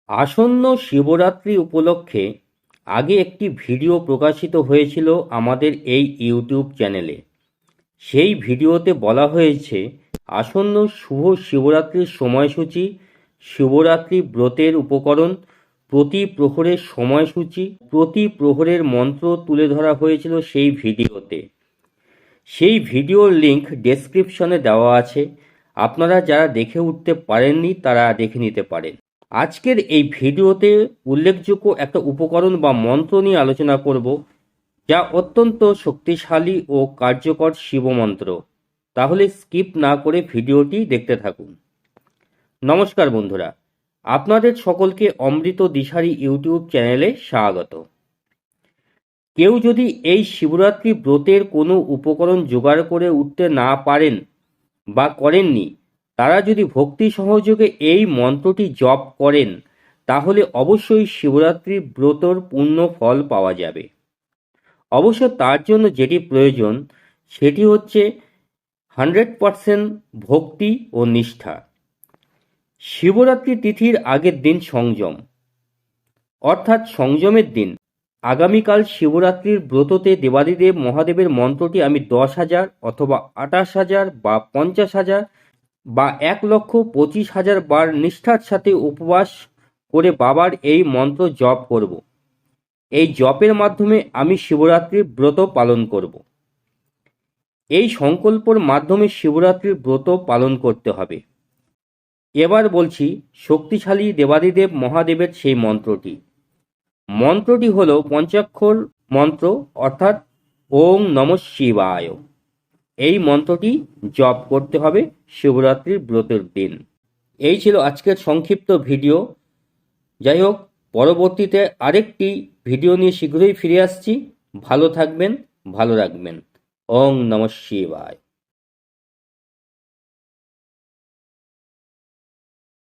আসন্ন শিবরাত্রি উপলক্ষে আগে একটি ভিডিও প্রকাশিত হয়েছিল আমাদের এই ইউটিউব চ্যানেলে। সেই ভিডিওতে বলা হয়েছে আসন্ন শুভ শিবরাত্রির সময়সূচি, শিবরাত্রি ব্রতের উপকরণ, প্রতি প্রহরের সময়সূচি, প্রতি প্রহরের মন্ত্র তুলে ধরা হয়েছিল সেই ভিডিওতে। সেই ভিডিওর লিংক ডেসক্রিপশনে দেওয়া আছে, আপনারা যারা দেখে উঠতে পারেননি তারা দেখে নিতে পারেন। আজকের এই ভিডিওতে উল্লেখযোগ্য একটা উপকরণ বা মন্ত্র নিয়ে আলোচনা করব, যা অত্যন্ত শক্তিশালী ও কার্যকর শিব মন্ত্র। তাহলে স্কিপ না করে ভিডিওটি দেখতে থাকুন। নমস্কার বন্ধুরা, আপনাদের সকলকে অমৃত দিশারি ইউটিউব চ্যানেলে স্বাগত। কেউ যদি এই শিবরাত্রি ব্রতের কোনো উপকরণ জোগাড় করে উঠতে না পারেন বা করেননি, তারা যদি ভক্তি সহযোগে এই মন্ত্রটি জপ করেন তাহলে অবশ্যই শিবরাত্রি ব্রতর পূর্ণ ফল পাওয়া যাবে। অবশ্য তার জন্য যেটি প্রয়োজন সেটি হচ্ছে 100% ভক্তি ও নিষ্ঠা। শিবরাত্রি তিথির আগের দিন সংযম, অর্থাৎ সংযমের দিন। আগামীকাল শিবরাত্রির ব্রততে দেবাদিদেব মহাদেবের মন্ত্রটি আমি 10,000 অথবা 28,000 বা 50,000 বা 1,25,000 বার নিষ্ঠার সাথে উপবাস করে বাবার এই মন্ত্র জপ করব। এই জপের মাধ্যমে আমি শিবরাত্রির ব্রত পালন করব। এই সংকল্পর মাধ্যমে শিবরাত্রির ব্রত পালন করতে হবে। এবার বলছি শক্তিশালী দেবাদিদেব মহাদেবের সেই মন্ত্রটি। মন্ত্রটি হল পঞ্চাক্ষর মন্ত্র, অর্থাৎ ওং নমঃ শিবায়। এই মন্ত্রটি জপ করতে হবে শিবরাত্রির ব্রতের দিন। এই ছিল আজকের সংক্ষিপ্ত ভিডিও। যাই হোক, পরবর্তীতে আরেকটি ভিডিও নিয়ে শীঘ্রই ফিরে আসছি। ভালো থাকবেন, ভালো রাখবেন। ওং নমঃ শিবায়।